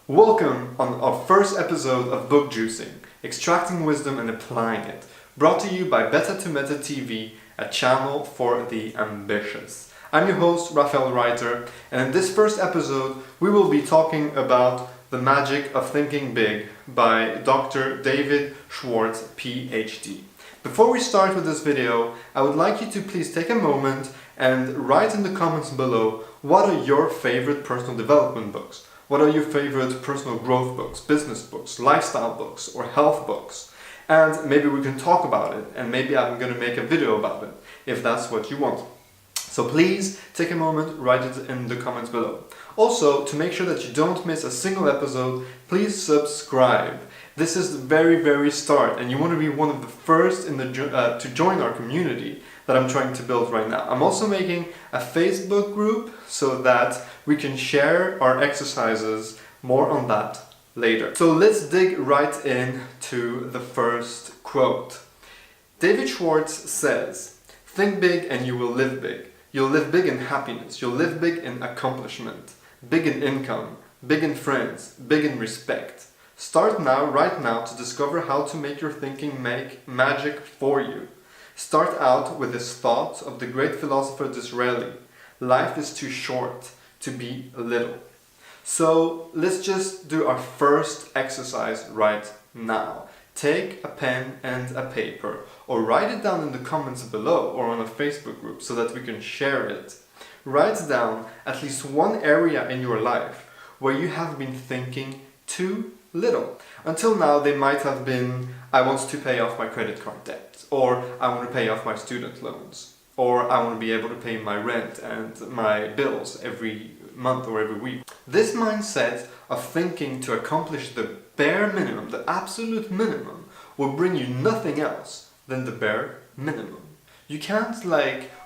Welcome on our first episode of Book Juicing, extracting wisdom and applying it, brought to you by Beta to Meta TV, a channel for the ambitious. I'm your host, Raphael Reiter, and in this first episode, we will be talking about The Magic of Thinking Big by Dr. David Schwartz, PhD. Before we start with this video, I would like you to please take a moment and write in the comments below what are your favorite personal development books. What are your favorite personal growth books, business books, lifestyle books, or health books? And maybe we can talk about it, and maybe I'm going to make a video about it, if that's what you want. So please take a moment, write it in the comments below. Also, to make sure that you don't miss a single episode, please subscribe. This is the very start, and you want to be one of the first to join our community that I'm trying to build right now. I'm also making a Facebook group so that we can share our exercises. More on that later. So let's dig right in to the first quote. David Schwartz says, "Think big and you will live big. You'll live big in happiness. You'll live big in accomplishment, big in income, big in friends, big in respect. Start now, right now, to discover how to make your thinking make magic for you. Start out with this thought of the great philosopher Disraeli: life is too short to be little." So let's just do our first exercise right now. Take a pen and a paper, or write it down in the comments below or on a Facebook group so that we can share it. Write down at least one area in your life where you have been thinking too little. Until now, they might have been, I want to pay off my credit card debt, or I want to pay off my student loans, or I want to be able to pay my rent and my bills every month or every week. This mindset of thinking to accomplish the bare minimum, the absolute minimum, will bring you nothing else than the bare minimum. You can't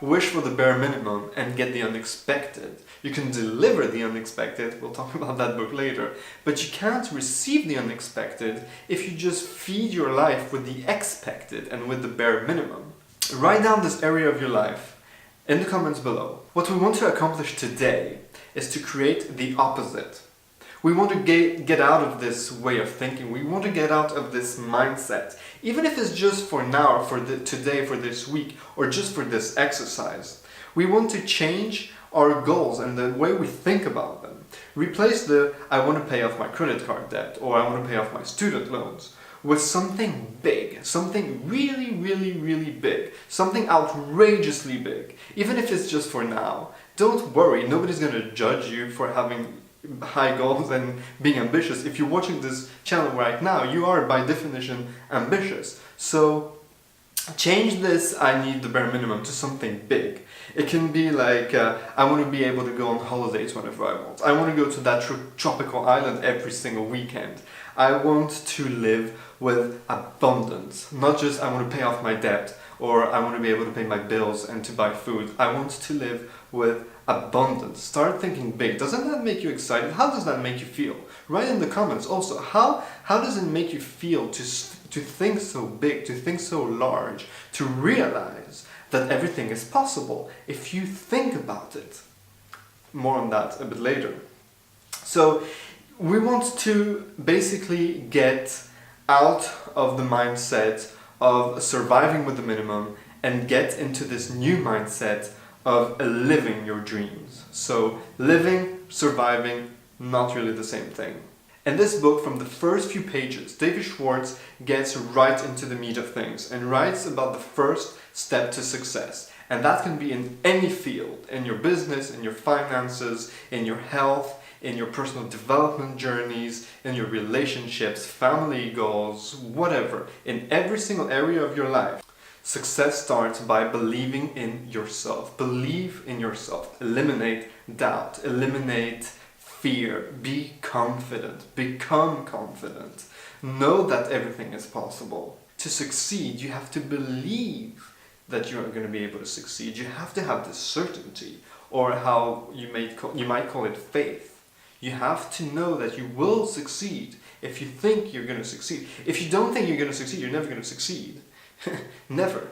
wish for the bare minimum and get the unexpected. You can deliver the unexpected, we'll talk about that book later, but you can't receive the unexpected if you just feed your life with the expected and with the bare minimum. Write down this area of your life in the comments below. What we want to accomplish today is to create the opposite. We want to get out of this way of thinking. We want to get out of this mindset. Even if it's just for now, today, for this week, or just for this exercise. We want to change our goals and the way we think about them. Replace the I want to pay off my credit card debt, or I want to pay off my student loans, with something big, something really big, something outrageously big. Even if it's just for now. Don't worry, nobody's going to judge you for having high goals and being ambitious. If you're watching this channel right now, you are by definition ambitious. So change this I need the bare minimum to something big. It can be like, I want to be able to go on holidays whenever I want. I want to go to that tropical island every single weekend. I want to live with abundance. Not just I want to pay off my debt, or I want to be able to pay my bills and to buy food. I want to live with abundance. Start thinking big. Doesn't that make you excited? How does that make you feel? Write in the comments also, how does it make you feel to think so big, to think so large, to realize that everything is possible if you think about it? More on that a bit later. So we want to basically get out of the mindset of surviving with the minimum and get into this new mindset of living your dreams. So living, surviving, not really the same thing. In this book, from the first few pages, David Schwartz gets right into the meat of things and writes about the first step to success. And that can be in any field, in your business, in your finances, in your health, in your personal development journeys, in your relationships, family goals, whatever. In every single area of your life. Success starts by believing in yourself. Believe in yourself. Eliminate doubt. Eliminate fear. Be confident. Become confident. Know that everything is possible. To succeed, you have to believe that you are going to be able to succeed. You have to have this certainty, or how you might call it faith. You have to know that you will succeed if you think you're going to succeed. If you don't think you're going to succeed, you're never going to succeed. Never.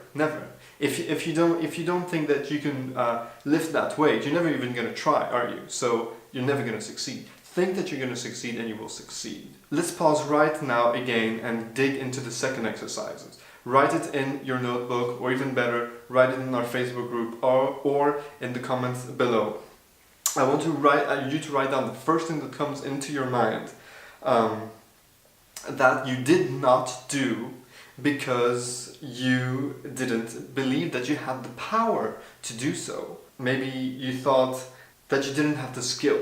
If you don't think that you can lift that weight, you're never even going to try, are you? So you're never going to succeed. Think that you're going to succeed and you will succeed. Let's pause right now again and dig into the second exercises. Write it in your notebook, or even better, write it in our Facebook group or in the comments below. I want you to write down the first thing that comes into your mind that you did not do because you didn't believe that you had the power to do so. Maybe you thought that you didn't have the skill,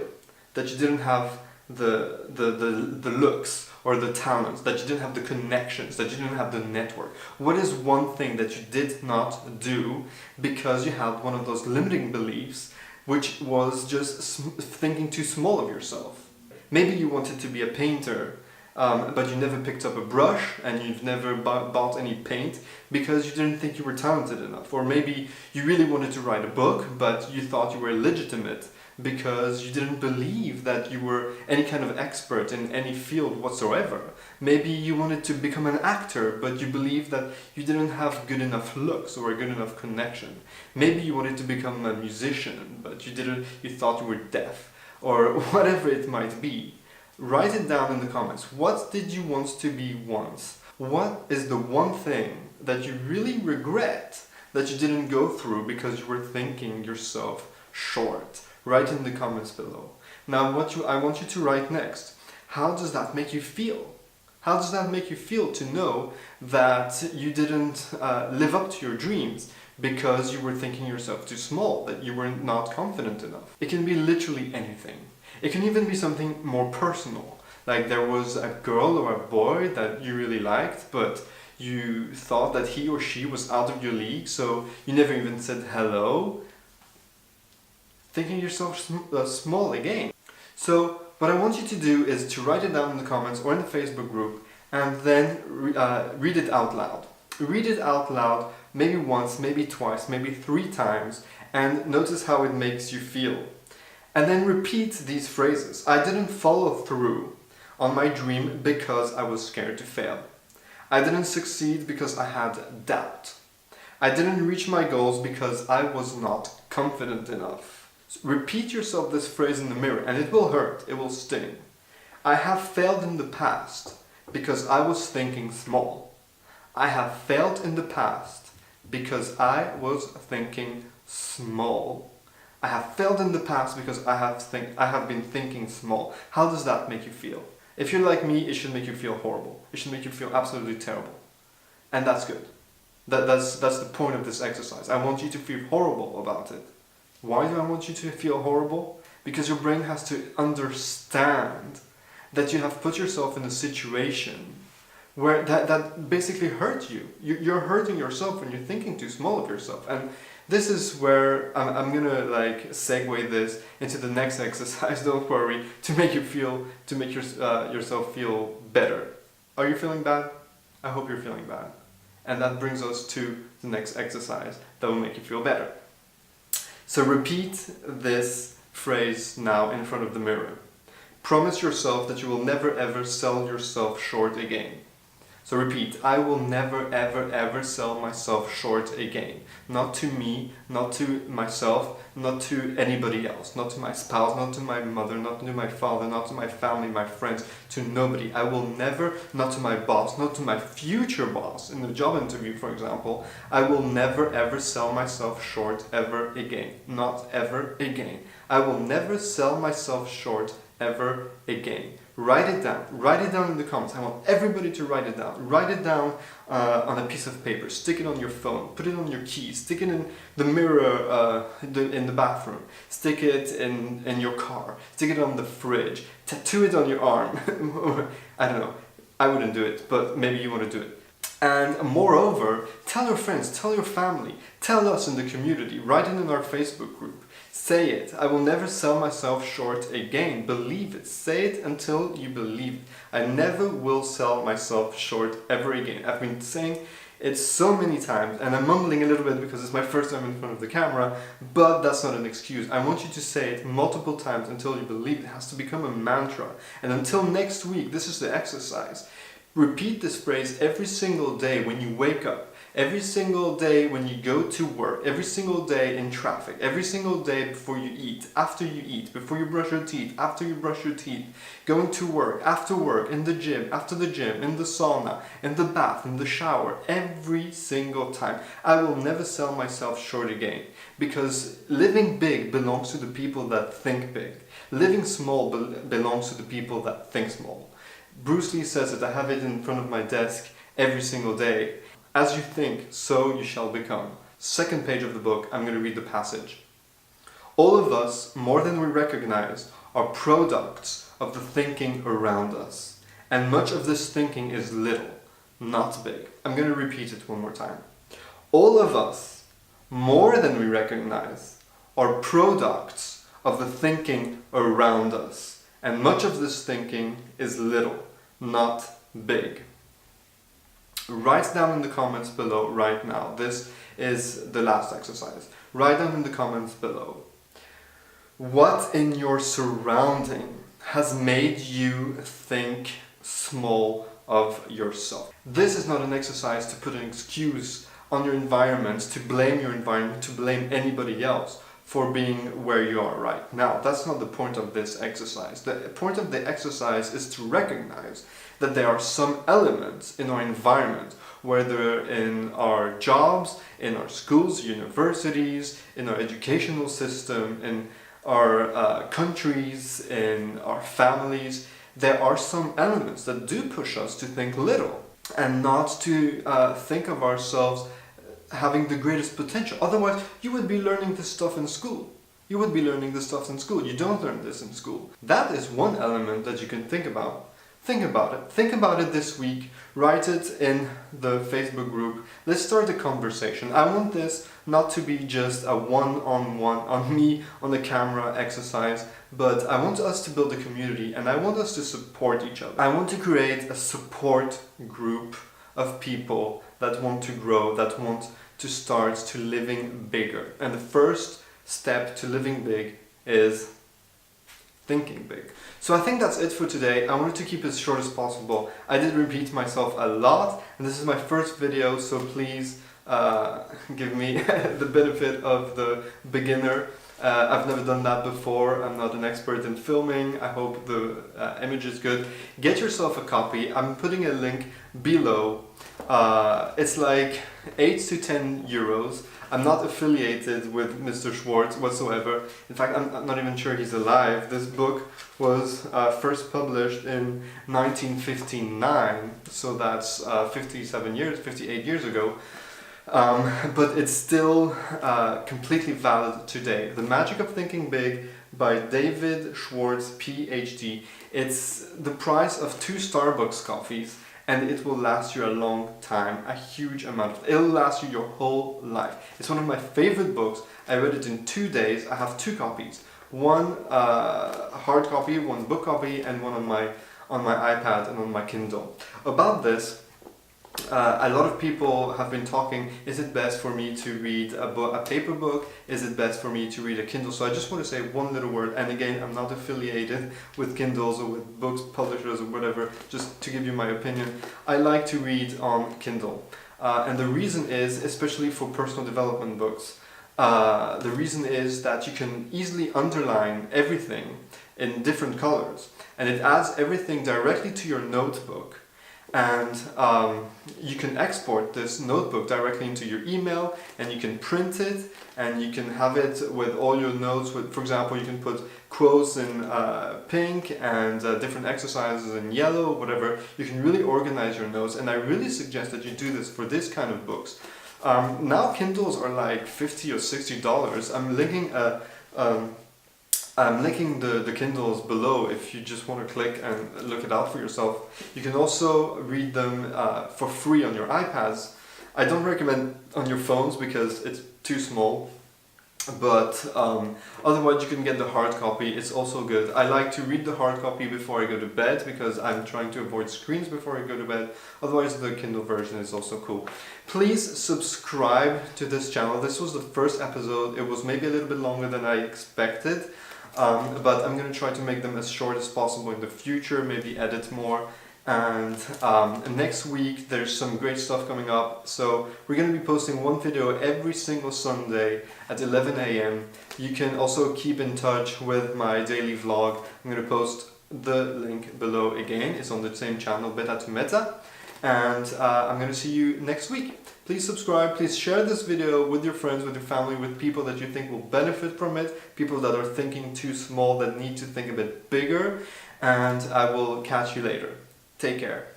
that you didn't have the looks or the talents, that you didn't have the connections, that you didn't have the network. What is one thing that you did not do because you had one of those limiting beliefs, which was just thinking too small of yourself? Maybe you wanted to be a painter, but you never picked up a brush and you've never bought any paint because you didn't think you were talented enough. Or maybe you really wanted to write a book, but you thought you were illegitimate because you didn't believe that you were any kind of expert in any field whatsoever. Maybe you wanted to become an actor, but you believed that you didn't have good enough looks or a good enough connection. Maybe you wanted to become a musician, but you thought you were deaf, or whatever it might be. Write it down in the comments. What did you want to be once? What is the one thing that you really regret that you didn't go through because you were thinking yourself short? Write in the comments below. Now I want you to write next. How does that make you feel? How does that make you feel to know that you didn't live up to your dreams because you were thinking yourself too small, that you were not confident enough? It can be literally anything. It can even be something more personal, like there was a girl or a boy that you really liked, but you thought that he or she was out of your league, so you never even said hello. Thinking yourself small again. So what I want you to do is to write it down in the comments or in the Facebook group, and then read it out loud. Read it out loud maybe once, maybe twice, maybe 3 times, and notice how it makes you feel. And then repeat these phrases. I didn't follow through on my dream because I was scared to fail. I didn't succeed because I had doubt. I didn't reach my goals because I was not confident enough. So repeat yourself this phrase in the mirror, and it will hurt, it will sting. I have failed in the past because I was thinking small. I have failed in the past because I was thinking small. I have failed in the past because I have been thinking small. How does that make you feel? If you're like me, it should make you feel horrible. It should make you feel absolutely terrible. And that's good. That's the point of this exercise. I want you to feel horrible about it. Why do I want you to feel horrible? Because your brain has to understand that you have put yourself in a situation where that basically hurts you. You're hurting yourself when you're thinking too small of yourself. And this is where I'm gonna segue this into the next exercise. Don't worry, to make yourself feel better. Are you feeling bad? I hope you're feeling bad. And that brings us to the next exercise that will make you feel better. So repeat this phrase now in front of the mirror. Promise yourself that you will never ever sell yourself short again. So repeat, I will never ever ever sell myself short again. Not to me, not to myself, not to anybody else, not to my spouse, not to my mother, not to my father, not to my family, my friends, to nobody. I will never, not to my boss, not to my future boss in the job interview, for example, I will never ever sell myself short ever again. Not ever again. I will never sell myself short ever again. Write it down. Write it down in the comments. I want everybody to write it down. Write it down on a piece of paper. Stick it on your phone. Put it on your keys. Stick it in the mirror in the bathroom. Stick it in your car. Stick it on the fridge. Tattoo it on your arm. I don't know. I wouldn't do it, but maybe you want to do it. And moreover, tell your friends, tell your family, tell us in the community. Write it in our Facebook group. Say it. I will never sell myself short again. Believe it. Say it until you believe it. I never will sell myself short ever again. I've been saying it so many times, and I'm mumbling a little bit because it's my first time in front of the camera, but that's not an excuse. I want you to say it multiple times until you believe it. It has to become a mantra. And until next week, this is the exercise. Repeat this phrase every single day when you wake up. Every single day when you go to work, every single day in traffic, every single day before you eat, after you eat, before you brush your teeth, after you brush your teeth, going to work, after work, in the gym, after the gym, in the sauna, in the bath, in the shower, every single time. I will never sell myself short again, because living big belongs to the people that think big. Living small belongs to the people that think small. Bruce Lee says it, I have it in front of my desk every single day. As you think, so you shall become. Second page of the book, I'm going to read the passage. All of us, more than we recognize, are products of the thinking around us. And much of this thinking is little, not big. I'm going to repeat it one more time. All of us, more than we recognize, are products of the thinking around us. And much of this thinking is little, not big. Write down in the comments below right now. This is the last exercise. Write down in the comments below. What in your surrounding has made you think small of yourself? This is not an exercise to put an excuse on your environment, to blame your environment, to blame anybody else for being where you are right now. That's not the point of this exercise. The point of the exercise is to recognize that there are some elements in our environment, whether in our jobs, in our schools, universities, in our educational system, in our countries, in our families, there are some elements that do push us to think little and not to think of ourselves having the greatest potential. Otherwise, you would be learning this stuff in school. You would be learning this stuff in school. You don't learn this in school. That is one element that you can think about. Think about it. Think about it this week. Write it in the Facebook group. Let's start a conversation. I want this not to be just a one-on-one, on me, on the camera exercise, but I want us to build a community and I want us to support each other. I want to create a support group of people that want to grow, that want to start to living bigger. And the first step to living big is thinking big. So I think that's it for today. I wanted to keep it as short as possible. I did repeat myself a lot, and this is my first video, so please give me the benefit of the beginner. I've never done that before. I'm not an expert in filming. I hope the image is good. Get yourself a copy. I'm putting a link below. It's like 8 to 10 euros. I'm not affiliated with Mr. Schwartz whatsoever. In fact, I'm not even sure he's alive. This book was first published in 1959, so that's 58 years ago. But it's still completely valid today. The Magic of Thinking Big by David Schwartz, PhD. It's the price of 2 Starbucks coffees, and it will last you a long time, a huge amount. It'll last you your whole life. It's one of my favorite books. I read it in 2 days. I have 2 copies. One hard copy, one book copy, and one on my iPad and on my Kindle. About this, a lot of people have been talking, is it best for me to read a paper book? Is it best for me to read a Kindle? So I just want to say one little word, and again, I'm not affiliated with Kindles or with books publishers or whatever, just to give you my opinion. I like to read on Kindle. And the reason is, especially for personal development books, the reason is that you can easily underline everything in different colors, and it adds everything directly to your notebook. And you can export this notebook directly into your email, and you can print it, and you can have it with all your notes. For example, you can put quotes in pink and different exercises in yellow, whatever. You can really organize your notes, and I really suggest that you do this for this kind of books. Now Kindles are like $50 or $60. I'm linking the Kindles below if you just want to click and look it out for yourself. You can also read them for free on your iPads. I don't recommend on your phones because it's too small, but otherwise you can get the hard copy. It's also good. I like to read the hard copy before I go to bed because I'm trying to avoid screens before I go to bed. Otherwise the Kindle version is also cool. Please subscribe to this channel. This was the first episode. It was maybe a little bit longer than I expected. But I'm going to try to make them as short as possible in the future, maybe edit more. And next week there's some great stuff coming up. So we're going to be posting one video every single Sunday at 11 a.m. You can also keep in touch with my daily vlog. I'm going to post the link below again. It's on the same channel, Beta to Meta. And I'm going to see you next week. Please subscribe, please share this video with your friends, with your family, with people that you think will benefit from it, people that are thinking too small, that need to think a bit bigger, and I will catch you later. Take care.